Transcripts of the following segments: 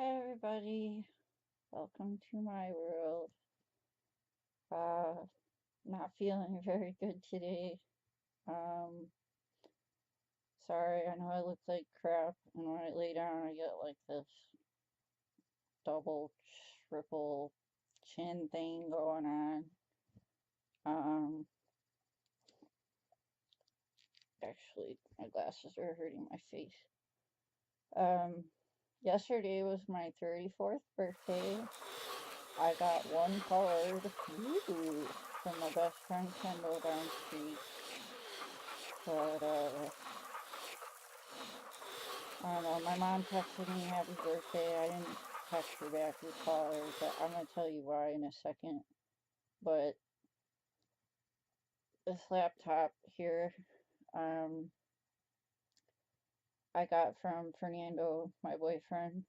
Hi everybody, welcome to my world. Uh, Not feeling very good today. Um, Sorry, I know I look like crap, and when I lay down I get like this double, triple chin thing going on. Um, actually, my glasses are hurting my face. Um, Yesterday was my 34th birthday. I got one card, woo, from my best friend Kendall down the street. But I don't know, my mom texted me happy birthday. I didn't text her back or call her, but I'm gonna tell you why in a second. But this laptop here, um, I got from Fernando, my boyfriend,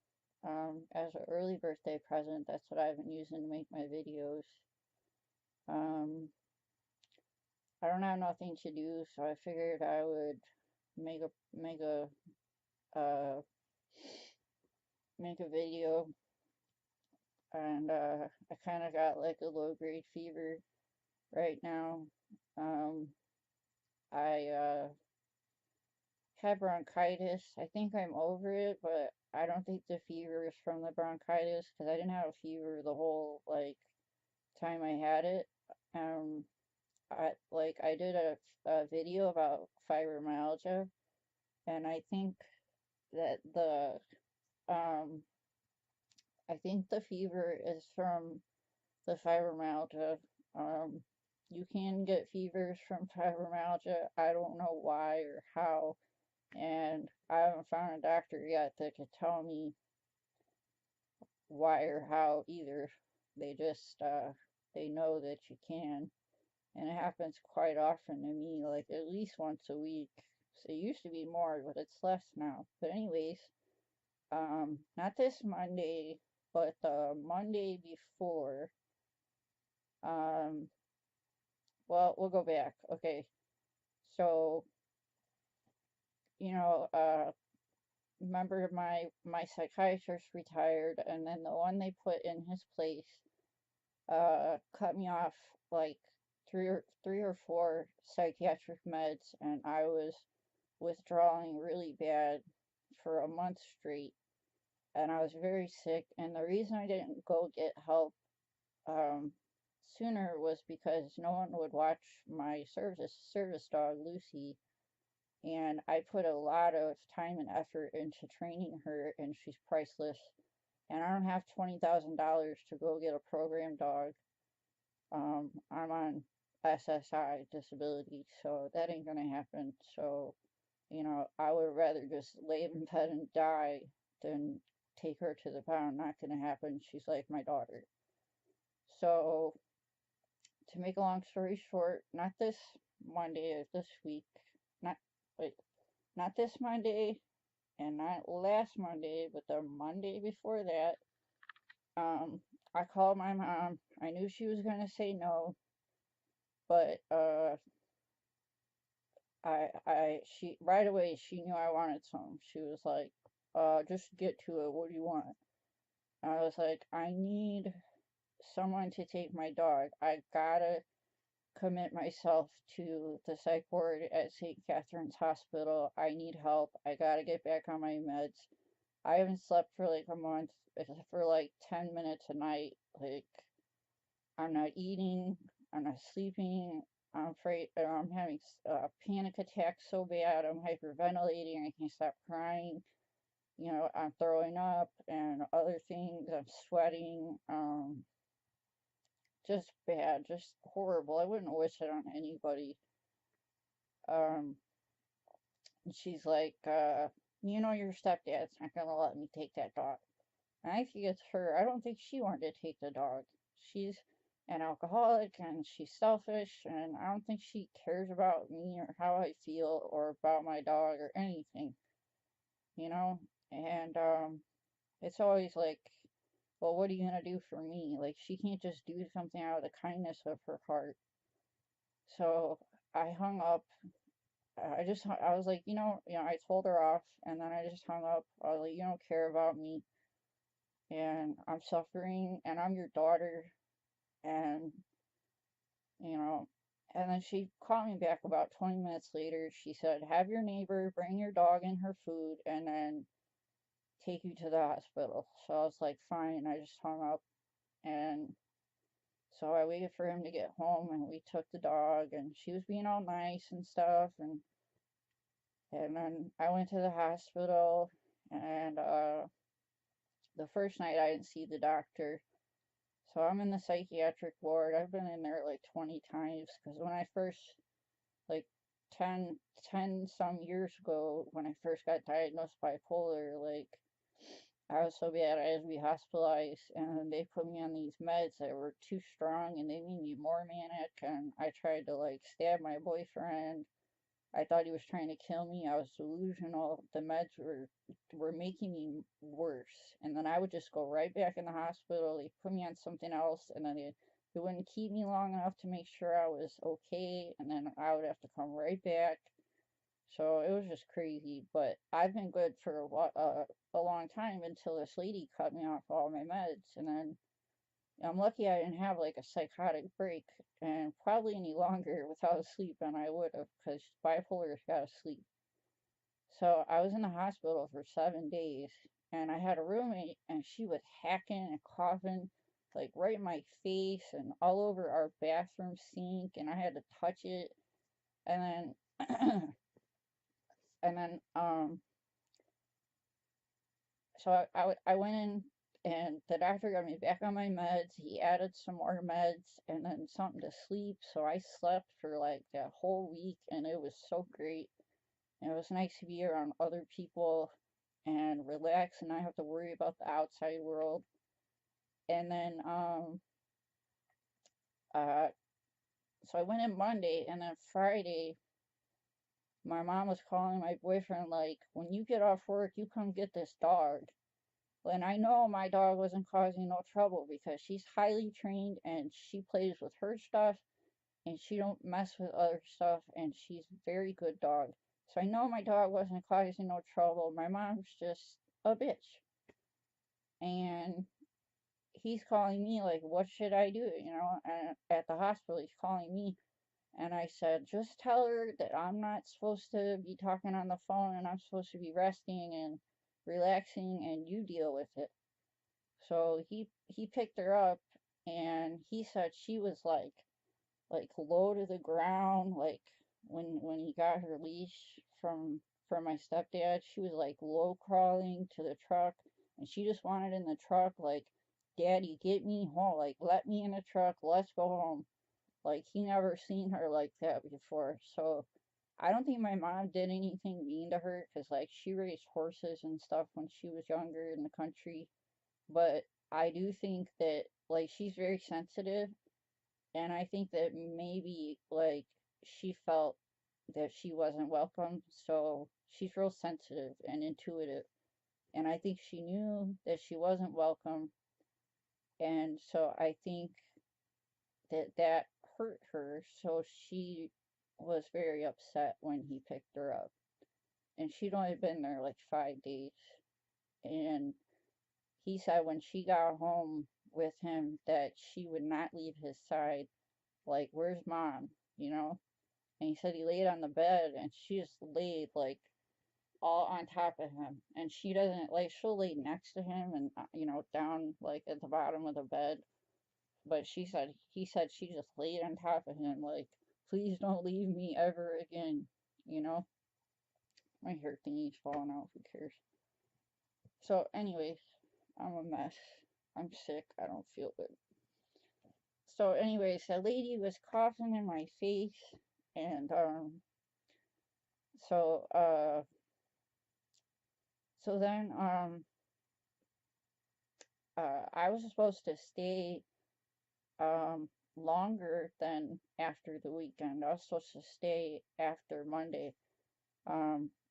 as an early birthday present. That's what I've been using to make my videos. Um, I don't have nothing to do, so I figured I would make a make a uh make a video. And I kind of got like a low grade fever right now. Um, I had bronchitis. I think I'm over it, but I don't think the fever is from the bronchitis because I didn't have a fever the whole like time I had it. Um, I did a video about fibromyalgia, and that the um I think the fever is from the fibromyalgia. Um, you can get fevers from fibromyalgia. I don't know why or how, and I haven't found a doctor yet that could tell me why or how either. They just they know that you can, and it happens quite often to me, like at least once a week. So it used to be more, but it's less now. But anyways, not this Monday, but the Monday before. Um, well, we'll go back. Okay, so remember my psychiatrist retired, and then the one they put in his place cut me off like three or four psychiatric meds, and I was withdrawing really bad for a month straight, and I was very sick. And the reason I didn't go get help um, sooner was because no one would watch my service dog Lucy, and I put a lot of time and effort into training her, and she's priceless. And I don't have $20,000 to go get a program dog. I'm on SSI disability, so that ain't gonna happen. So, I would rather just lay in bed and die than take her to the pound. Not gonna happen. She's like my daughter. So, to make a long story short, not this Monday, this week, not, wait, not this Monday, and not last Monday, but the Monday before that, I called my mom. I knew she was gonna say no, but she right away she knew I wanted some. She was like, just get to it. What do you want? I was like, I need someone to take my dog. I gotta commit myself to the psych ward at St. Catherine's Hospital. I need help. I gotta get back on my meds. I haven't slept for like a month, for like 10 minutes a night. Like, I'm not eating, I'm not sleeping. I'm afraid, I'm having panic attacks so bad. I'm hyperventilating. I can't stop crying. I'm throwing up and other things. I'm sweating. Just bad, just horrible. I wouldn't wish it on anybody. Um, and she's like, your stepdad's not gonna let me take that dog. And I think it's her. I don't think she wanted to take the dog. She's an alcoholic and she's selfish, and I don't think she cares about me or how I feel or about my dog or anything, you know? And it's always like, well, what are you gonna do for me? Like, she can't just do something out of the kindness of her heart. So I hung up. I was like, I told her off, and then I just hung up. I was like, you don't care about me. and I'm suffering, and I'm your daughter, and, you know, and then she called me back about 20 minutes later. She said, have your neighbor bring your dog and her food, and then take you to the hospital. So I was like, fine. I just hung up, and so I waited for him to get home, and we took the dog, and she was being all nice and stuff, and then I went to the hospital, and the first night I didn't see the doctor. So I'm in the psychiatric ward. I've been in there like 20 times because when I first, like 10 some years ago, when I first got diagnosed bipolar, like I was so bad I had to be hospitalized, and they put me on these meds that were too strong and they made me more manic, and I tried to like stab my boyfriend. I thought he was trying to kill me. I was delusional. The meds were making me worse. And then I would just go right back in the hospital. They put me on something else, and then they wouldn't keep me long enough to make sure I was okay, and then I would have to come right back. So it was just crazy. But I've been good for a long time until this lady cut me off all my meds, and then I'm lucky I didn't have like a psychotic break and probably any longer without sleep than I would have because bipolar's gotta sleep. So I was in the hospital for 7 days, and I had a roommate, and she was hacking and coughing like right in my face and all over our bathroom sink, and I had to touch it. And then and then so I went in, and the doctor got me back on my meds. He added some more meds and then something to sleep. So I slept for like that whole week, and it was so great. And it was nice to be around other people and relax and not have to worry about the outside world. And then, uh, so I went in Monday, and then Friday, my mom was calling my boyfriend, like, when you get off work, you come get this dog. And I know my dog wasn't causing no trouble because she's highly trained and she plays with her stuff and she don't mess with other stuff, and she's a very good dog. So I know my dog wasn't causing no trouble. My mom's just a bitch. And he's calling me like, what should I do? And at the hospital he's calling me, and I said, just tell her that I'm not supposed to be talking on the phone and I'm supposed to be resting and relaxing, and you deal with it. So he picked her up, and he said she was like low to the ground, like when he got her leash from my stepdad, she was like low crawling to the truck, and she just wanted in the truck, like, Daddy, get me home, like let me in the truck, let's go home. Like he never seen her like that before. So I don't think my mom did anything mean to her because like she raised horses and stuff when she was younger in the country. But I do think that like she's very sensitive, and I think that maybe like she felt that she wasn't welcome, so she's real sensitive and intuitive. And I think she knew that she wasn't welcome, and so I think that hurt her, so she was very upset when he picked her up. And she'd only been there like 5 days. And he said when she got home with him that she would not leave his side. Like, where's mom? You know? And he said he laid on the bed, and she just laid like all on top of him. And she doesn't, like, she'll lay next to him and, down like at the bottom of the bed. But he said she just laid on top of him, like, please don't leave me ever again, you know? My hair thingy's falling out, who cares? So, anyways, I'm a mess. I'm sick. I don't feel good. So, anyways, that lady was coughing in my face, and, so, so then, I was supposed to stay, longer than after the weekend. I was supposed to stay after Monday.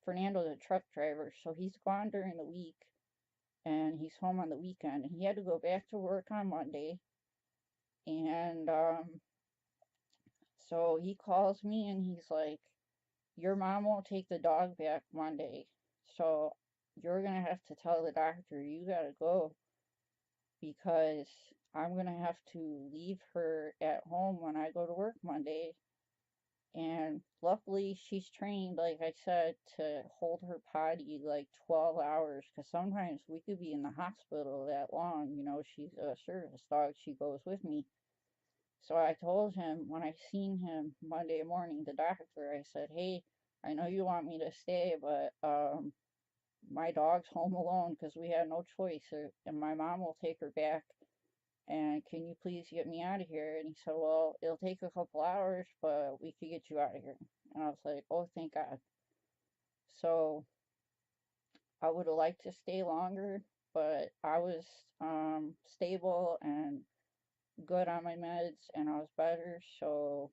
Fernando's a truck driver, so he's gone during the week, and he's home on the weekend, and he had to go back to work on Monday. And, so he calls me, and he's like, your mom won't take the dog back Monday, so you're gonna have to tell the doctor you gotta go. because I'm gonna have to leave her at home when I go to work Monday. And luckily, she's trained, like I said, to hold her potty like 12 hours, because sometimes we could be in the hospital that long. You know, she's a service dog, she goes with me. So I told him when I seen him Monday morning, the doctor, I said, hey, I know you want me to stay, but my dog's home alone because we had no choice, and my mom will take her back. And can you please get me out of here? And he said, well, it'll take a couple hours, but we could get you out of here. And I was like, oh, thank God. So I would have liked to stay longer, but I was stable and good on my meds, and I was better. So,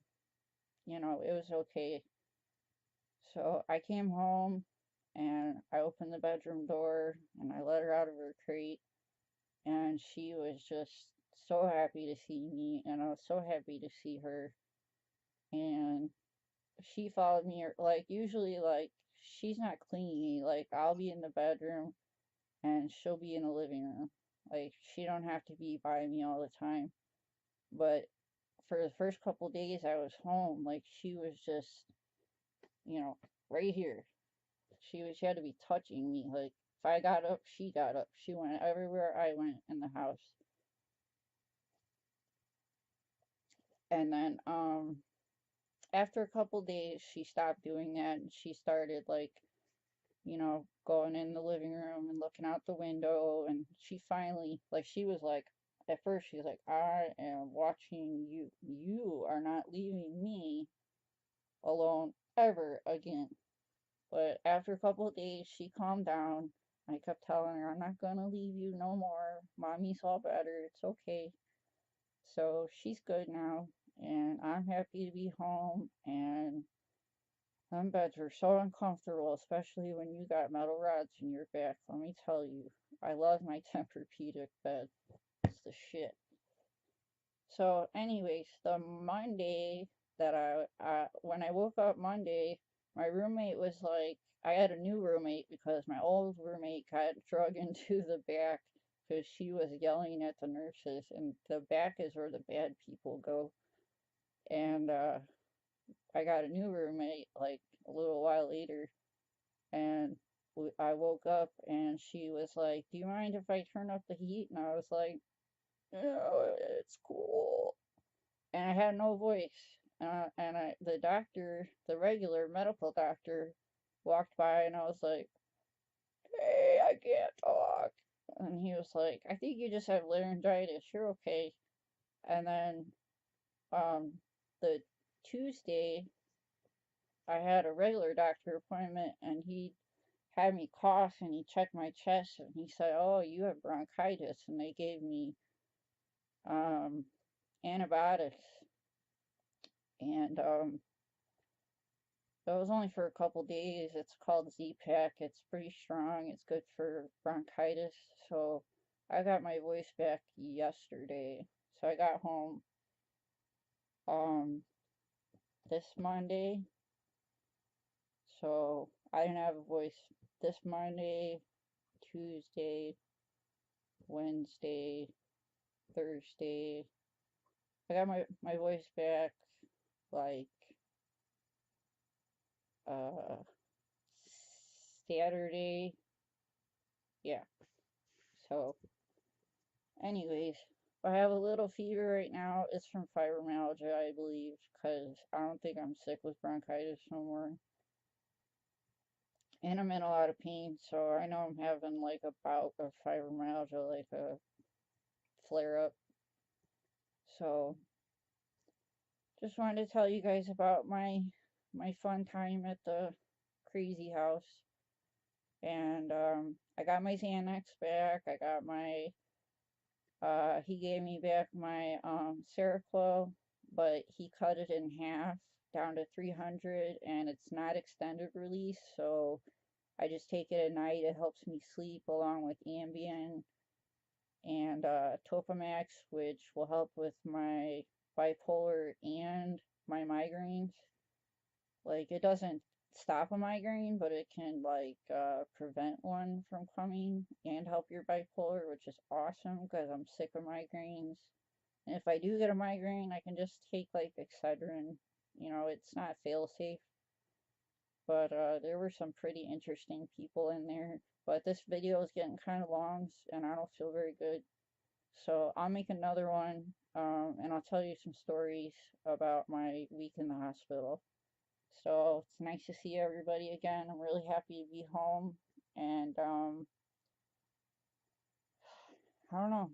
you know, it was okay. So I came home and I opened the bedroom door and I let her out of her crate, and she was just so happy to see me, and I was so happy to see her. And she followed me, like, usually, like, she's not clingy. Like, I'll be in the bedroom and she'll be in the living room. Like, she don't have to be by me all the time. But for the first couple days I was home, like, she was just, you know, right here. She had to be touching me. Like, if I got up, she got up. She went everywhere I went in the house. And then after a couple days she stopped doing that, and she started, like, you know, going in the living room and looking out the window. And she finally, like, she was like, at first she's like, I am watching you. You are not leaving me alone ever again. But after a couple of days, she calmed down. I kept telling her, I'm not gonna leave you no more. Mommy's all better. It's okay. So she's good now, and I'm happy to be home. And them beds are so uncomfortable, especially when you got metal rods in your back. Let me tell you, I love my Tempur-Pedic bed. It's the shit. So, anyways, the Monday that when I woke up Monday, my roommate was like, I had a new roommate because my old roommate got drug into the back because she was yelling at the nurses, and the back is where the bad people go. And I got a new roommate like a little while later, and I woke up and she was like, do you mind if I turn up the heat? And I was like, no, it's cool. And I had no voice. The doctor, the regular medical doctor, walked by, and I was like, hey, I can't talk. And he was like, I think you just have laryngitis. You're okay. And then um, the Tuesday, I had a regular doctor appointment, and he had me cough, and he checked my chest, and he said, oh, you have bronchitis. And they gave me um, antibiotics. And it was only for a couple days. It's called Z-Pack. It's pretty strong. It's good for bronchitis. So I got my voice back yesterday. So I got home um this Monday. So I didn't have a voice this Monday, Tuesday, Wednesday, Thursday. I got my voice back like uh Saturday. Yeah. So anyways, I have a little fever right now. It's from fibromyalgia, I believe, because I don't think I'm sick with bronchitis no more. And I'm in a lot of pain, so I know I'm having like a bout of fibromyalgia, like a flare up. So just wanted to tell you guys about my fun time at the crazy house. And I got my Xanax back. I got my he gave me back my Seroquel, but he cut it in half down to 300, and it's not extended release, so I just take it at night. It helps me sleep along with Ambien and Topamax, which will help with my bipolar and my migraines. Like, it doesn't stop a migraine, but it can like prevent one from coming and help your bipolar, which is awesome because I'm sick of migraines. And if I do get a migraine, I can just take like Excedrin. You know, it's not fail safe, but there were some pretty interesting people in there. But this video is getting kind of long, and I don't feel very good. So I'll make another one, and I'll tell you some stories about my week in the hospital. So it's nice to see everybody again. I'm really happy to be home, and I don't know,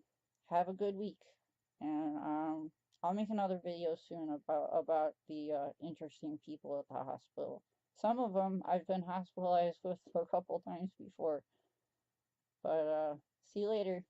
have a good week. And I'll make another video soon about the interesting people at the hospital. Some of them I've been hospitalized with a couple times before. But see you later.